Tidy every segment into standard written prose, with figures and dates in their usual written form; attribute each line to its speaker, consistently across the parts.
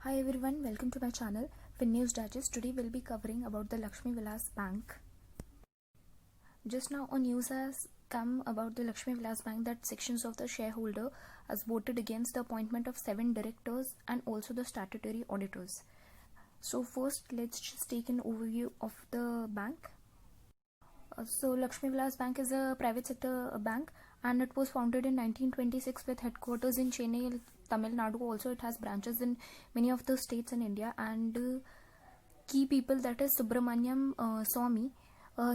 Speaker 1: Hi everyone, welcome to my channel FinNews Digest. Today we'll be covering about the Lakshmi Vilas Bank. Just now a news has come about the Lakshmi Vilas Bank that sections of the shareholder has voted against the appointment of 7 directors and also the statutory auditors. So first let's just take an overview of the bank. So Lakshmi Vilas Bank is a private sector bank and it was founded in 1926 with headquarters in Chennai, Tamil Nadu. Also it has branches in many of the states in India, and key people, that is Subramaniam Swamy.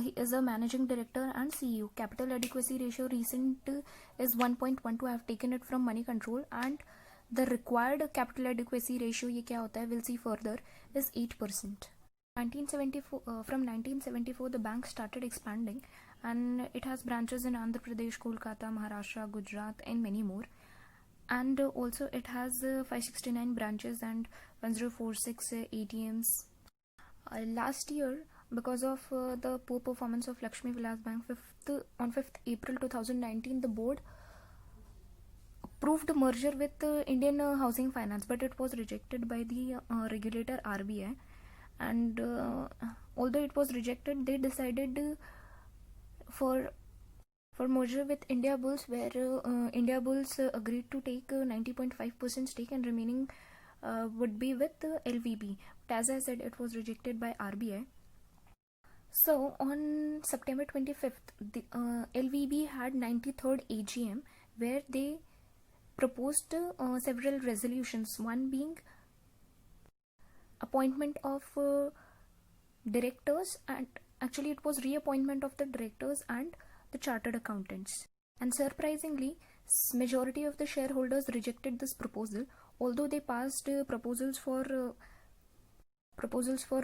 Speaker 1: He is a managing director and CEO. Capital adequacy ratio recent is 1.12. I have taken it from Money Control, and the required capital adequacy ratio, ye kya hota hai, we'll see further, is 8%. 1974, from 1974 the bank started expanding and it has branches in Andhra Pradesh, Kolkata, Maharashtra, Gujarat and many more. And also it has 569 branches and 1046 ATMs. Last year, because of the poor performance of Lakshmi Vilas Bank, on 5th April 2019, the board approved merger with Indian Housing Finance, but it was rejected by the regulator RBI. And although it was rejected, they decided for merger with India Bulls, where India Bulls agreed to take 90.5% stake and remaining would be with LVB. But as I said, it was rejected by RBI. So on September 25th, the LVB had 93rd AGM where they proposed several resolutions, one being appointment of directors, and actually it was reappointment of the directors and the chartered accountants. And surprisingly, majority of the shareholders rejected this proposal, although they passed proposals for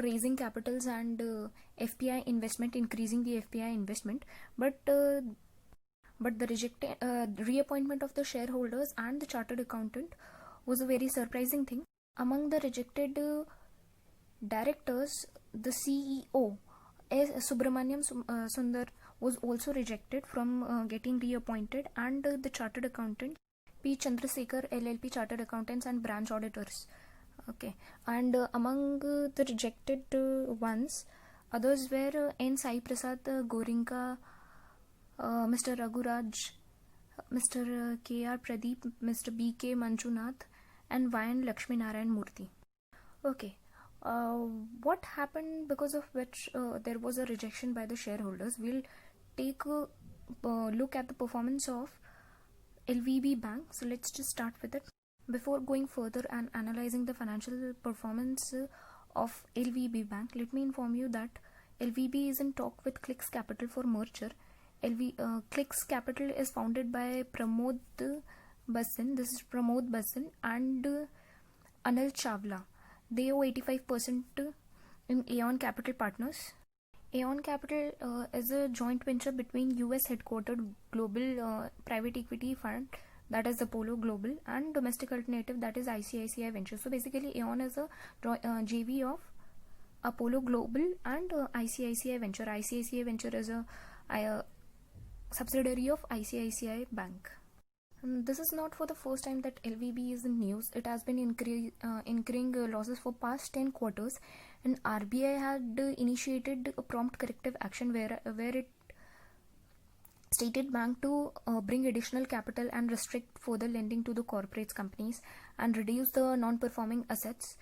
Speaker 1: raising capitals and FPI investment, increasing the FPI investment, but the reappointment of the shareholders and the chartered accountant was a very surprising thing. Among the rejected directors, the CEO Subramaniam Sundar was also rejected from getting reappointed, and the chartered accountant P. Chandrasekhar LLP chartered accountants and branch auditors. Okay, and among the rejected ones, others were N. Sai Prasad Gorinka, Mr. Raghuraj, Mr. K.R. Pradeep, Mr. B.K. Manjunath, and Y.N. Lakshmi Narayan Murthy. Okay. What happened because of which there was a rejection by the shareholders? We'll take a look at the performance of LVB Bank. So let's just start with it. Before going further and analyzing the financial performance of LVB Bank, let me inform you that LVB is in talk with Clicks Capital for merger. Clicks Capital is founded by Pramod Basin. This is Pramod Basin and Anil Chawla. They owe 85% in Aeon Capital Partners. Aeon Capital is a joint venture between US headquartered global private equity fund, that is Apollo Global, and domestic alternative, that is ICICI Ventures. So basically Aeon is a JV of Apollo Global and ICICI Venture. ICICI Venture is a subsidiary of ICICI Bank. This is not for the first time that LVB is in news. It has been incurring losses for past 10 quarters, and RBI had initiated a prompt corrective action where it stated bank to bring additional capital and restrict further lending to the corporate companies and reduce the non-performing assets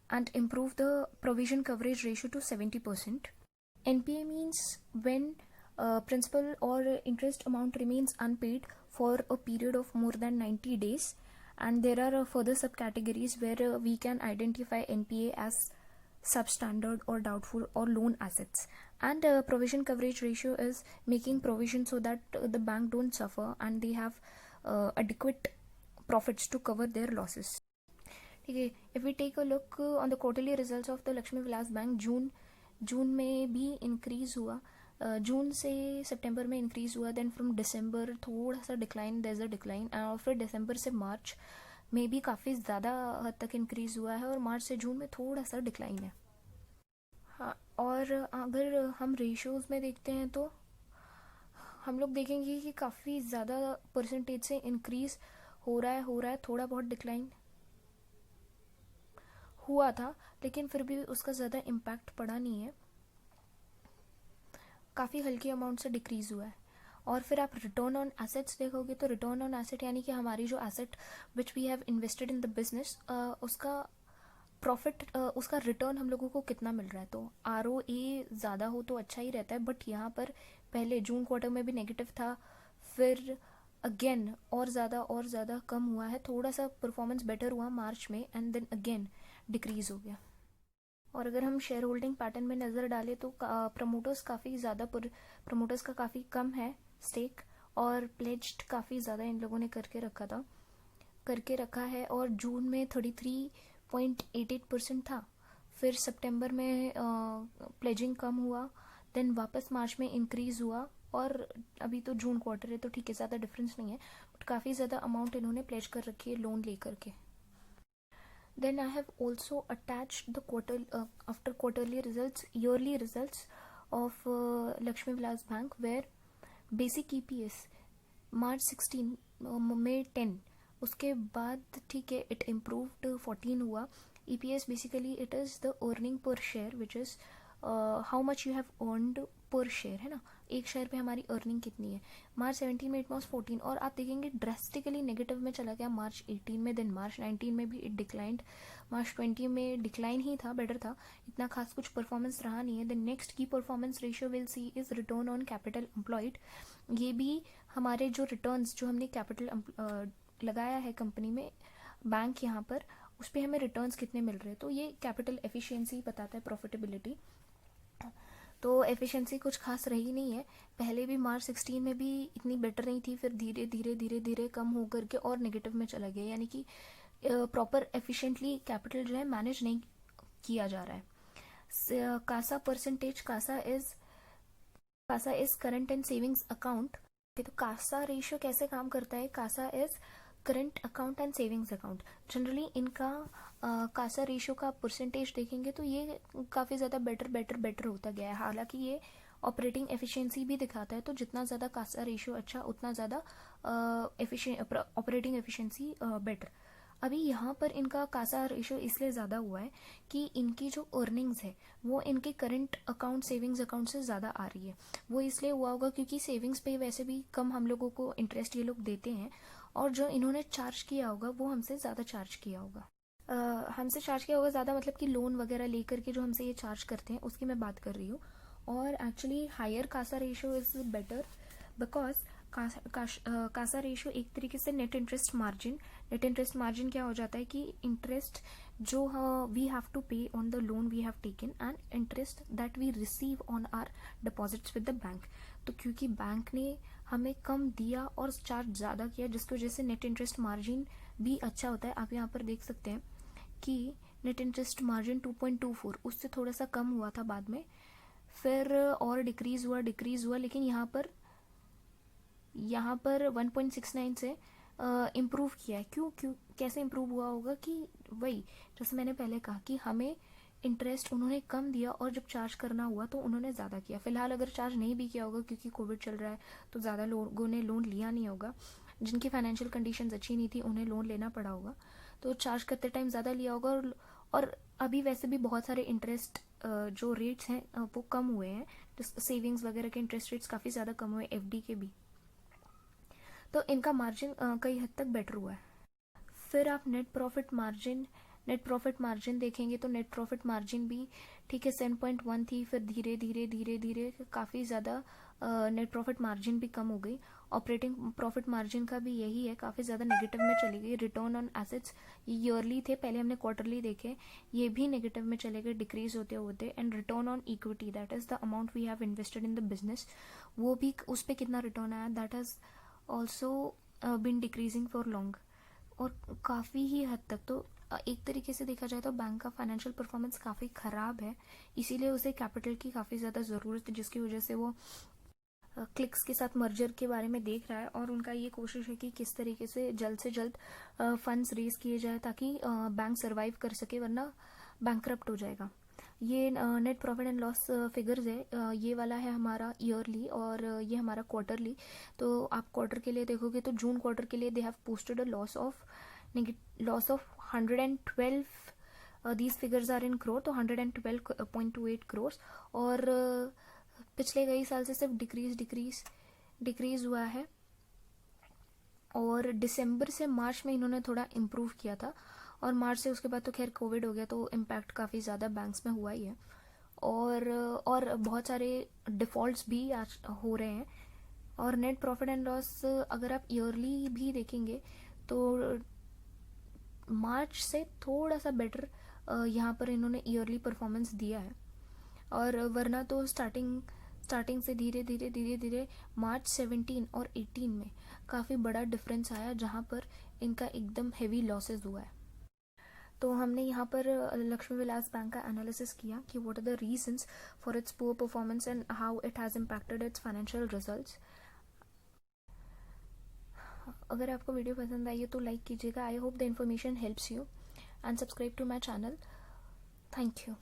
Speaker 1: and improve the provision coverage ratio to 70%. NPA means when principal or interest amount remains unpaid for a period of more than 90 days, and there are further subcategories where we can identify NPA as substandard or doubtful or loan assets. And provision coverage ratio is making provision so that the bank don't suffer and they have adequate profits to cover their losses. Okay, if we take a look on the quarterly results of the Lakshmi Vilas Bank, June में भी increase हुआ, जून से सितंबर में increase हुआ, then from दिसंबर थोड़ा सा decline, there is a decline, और फिर दिसंबर से मार्च में भी काफ़ी ज़्यादा हद तक इंक्रीज हुआ है, और मार्च से जून में थोड़ा सा डिक्लाइन है. हाँ, और अगर हम रेशियोज़ में देखते हैं तो हम लोग देखेंगे कि काफ़ी ज़्यादा परसेंटेज से इंक्रीज हो रहा है, थोड़ा बहुत डिक्लाइन हुआ था, लेकिन फिर भी उसका ज़्यादा इम्पैक्ट पड़ा नहीं है, काफ़ी हल्की अमाउंट से डिक्रीज़ हुआ है। और फिर आप रिटर्न ऑन एसेट्स देखोगे तो रिटर्न ऑन एसेट यानी कि हमारी जो asset which we have invested in the business, उसका प्रॉफिट, उसका रिटर्न हम लोगों को कितना मिल रहा है। तो ROE ज़्यादा हो तो अच्छा ही रहता है, बट यहाँ पर पहले जून क्वार्टर में भी नेगेटिव था, फिर अगेन और ज़्यादा कम हुआ है, थोड़ा सा परफॉर्मेंस बेटर हुआ मार्च में एंड देन अगेन डिक्रीज़ हो गया। और अगर हम शेयर होल्डिंग पैटर्न में नज़र डालें तो प्रमोटर्स काफ़ी ज़्यादा, प्रमोटर्स का काफ़ी कम है स्टेक, और प्लेज्ड काफ़ी ज़्यादा इन लोगों ने करके रखा है। और जून में 33.88% था, फिर सितंबर में प्लेजिंग कम हुआ, देन वापस मार्च में इंक्रीज़ हुआ, और अभी तो जून क्वार्टर है तो ठीक है, ज़्यादा डिफरेंस नहीं है, बट काफ़ी ज़्यादा अमाउंट इन्होंने प्लेज कर रखी है लोन लेकर के। Then I have also attached the after quarterly results, yearly results of Lakshmi Vilas Bank, where basic EPS March 16 में 10, उसके बाद ठीक है it improved 14 हुआ। EPS basically it is the earning per share which is how much you have earned per share, है ना, एक share पे हमारी अर्निंग कितनी है। मार्च 17 में इट वॉज 14, और आप देखेंगे ड्रेस्टिकली नेगेटिव में चला गया मार्च 18 में, देन मार्च 19 में भी इट डिक्लाइंड, मार्च 20 में डिक्लाइन ही था, बेटर था, इतना खास कुछ परफॉर्मेंस रहा नहीं है। देन नेक्स्ट की performance ratio will see is return on capital employed. ये भी हमारे जो रिटर्न्स जो हमने कैपिटल लगाया है कंपनी में, बैंक यहाँ पर, उस पर हमें रिटर्न्स कितने मिल रहे हैं, तो ये कैपिटल एफिशिएंसी बताता है, प्रॉफिटेबिलिटी। तो एफिशिएंसी कुछ खास रही नहीं है, पहले भी मार्च 16 में भी इतनी बेटर नहीं थी, फिर धीरे धीरे कम हो करके और नेगेटिव में चला गया, यानी कि प्रॉपर एफिशिएंटली कैपिटल जो है मैनेज नहीं किया जा रहा है। CASA percentage, CASA is current and savings account. तो कासा रेशियो कैसे काम करता है, CASA is current account and savings account. Generally इनका कासा रेशियो का परसेंटेज देखेंगे तो ये काफ़ी ज़्यादा बेटर होता गया है, हालांकि ये ऑपरेटिंग एफिशिएंसी भी दिखाता है, तो जितना ज़्यादा कासा रेशियो अच्छा उतना ज़्यादा ऑपरेटिंग एफिशिएंसी बेटर। अभी यहाँ पर इनका कासा रेशियो इसलिए ज़्यादा हुआ है कि इनकी जो अर्निंग्स है वो इनके करंट अकाउंट सेविंग्स अकाउंट से ज़्यादा आ रही है। वो इसलिए हुआ होगा क्योंकि सेविंग्स पे वैसे भी कम हम लोगों को इंटरेस्ट ये लोग देते हैं, और जो इन्होंने चार्ज किया होगा वो हमसे ज़्यादा चार्ज किया होगा। हमसे चार्ज किया होगा ज़्यादा, मतलब कि लोन वगैरह लेकर के जो हमसे ये चार्ज करते हैं उसकी मैं बात कर रही हूँ। और actually higher CASA ratio is better because CASA ratio एक तरीके से नेट इंटरेस्ट मार्जिन क्या हो जाता है कि इंटरेस्ट जो we have to pay on the loan we have taken and interest that we receive on our deposits with the bank. तो क्योंकि बैंक ने हमें कम दिया और चार्ज ज़्यादा किया, जिसकी वजह से नेट इंटरेस्ट मार्जिन भी अच्छा होता है। आप यहाँ पर देख सकते हैं कि नेट इंटरेस्ट मार्जिन 2.24, उससे थोड़ा सा कम हुआ था बाद में, फिर और डिक्रीज़ हुआ, लेकिन यहाँ पर 1.69 से इम्प्रूव किया है। क्यों कैसे इम्प्रूव हुआ होगा कि वही जैसे मैंने पहले कहा कि हमें इंटरेस्ट उन्होंने कम दिया और जब चार्ज करना हुआ तो उन्होंने ज़्यादा किया। फिलहाल अगर चार्ज नहीं भी किया होगा क्योंकि कोविड चल रहा है तो ज़्यादा लोगों ने लोन लिया नहीं होगा, जिनकी फाइनेंशियल कंडीशंस अच्छी नहीं थी उन्हें लोन लेना पड़ा होगा, तो चार्ज करते टाइम ज़्यादा लिया होगा। और अभी वैसे भी बहुत सारे इंटरेस्ट जो रेट्स हैं वो कम हुए हैं, सेविंग्स वगैरह के इंटरेस्ट रेट्स काफ़ी ज़्यादा कम हुए, FD के भी, तो इनका मार्जिन कई हद तक बेटर हुआ है। फिर आप नेट प्रॉफिट मार्जिन देखेंगे तो नेट प्रॉफिट मार्जिन भी ठीक है 7.1 थी, फिर धीरे काफ़ी ज़्यादा नेट प्रॉफिट मार्जिन भी कम हो गई। ऑपरेटिंग प्रॉफिट मार्जिन का भी यही है, काफ़ी ज़्यादा नेगेटिव में चली गई। रिटर्न ऑन एसेट्स ईयरली थे, पहले हमने क्वार्टरली देखे, ये भी नेगेटिव में चले गए डिक्रीज होते। And return on equity that is the amount we have invested in the business, वो भी उस पर कितना रिटर्न आया, that has also been decreasing for long, और काफ़ी ही हद तक। तो एक तरीके से देखा जाए तो बैंक का फाइनेंशियल परफॉर्मेंस काफ़ी ख़राब है, इसीलिए उसे कैपिटल की काफ़ी ज़्यादा ज़रूरत है, जिसकी वजह से वो क्लिक्स के साथ मर्जर के बारे में देख रहा है। और उनका ये कोशिश है कि किस तरीके से जल्द फंड्स रेज किए जाए ताकि बैंक सर्वाइव कर सके, वरना बैंकरप्ट हो जाएगा। ये net profit and loss figures है, ये वाला है हमारा ईयरली और ये हमारा क्वार्टरली। तो आप क्वार्टर के लिए देखोगे तो जून क्वार्टर के लिए they have posted a loss of 112 these figures are in crore, तो 112.28 crores, और पिछले कई साल से सिर्फ डिक्रीज हुआ है। और दिसंबर से मार्च में इन्होंने थोड़ा इम्प्रूव किया था, और मार्च से उसके बाद तो खैर कोविड हो गया, तो इम्पैक्ट काफ़ी ज़्यादा बैंक्स में हुआ ही है। और बहुत सारे डिफ़ॉल्ट्स भी आज हो रहे हैं। और नेट प्रॉफिट एंड लॉस अगर आप ईयरली भी देखेंगे तो मार्च से थोड़ा सा बेटर यहाँ पर इन्होंने ईयरली परफॉर्मेंस दिया है। और वरना तो स्टार्टिंग से धीरे धीरे मार्च 17 और 18 में काफ़ी बड़ा डिफरेंस आया, जहाँ पर इनका एकदम हेवी लॉसेस हुआ है। तो हमने यहाँ पर लक्ष्मी विलास बैंक का एनालिसिस किया कि what are the reasons for its poor performance and how it has impacted its financial results. अगर आपको वीडियो पसंद आई है तो लाइक कीजिएगा। I hope the information helps you, and subscribe to my channel. Thank you.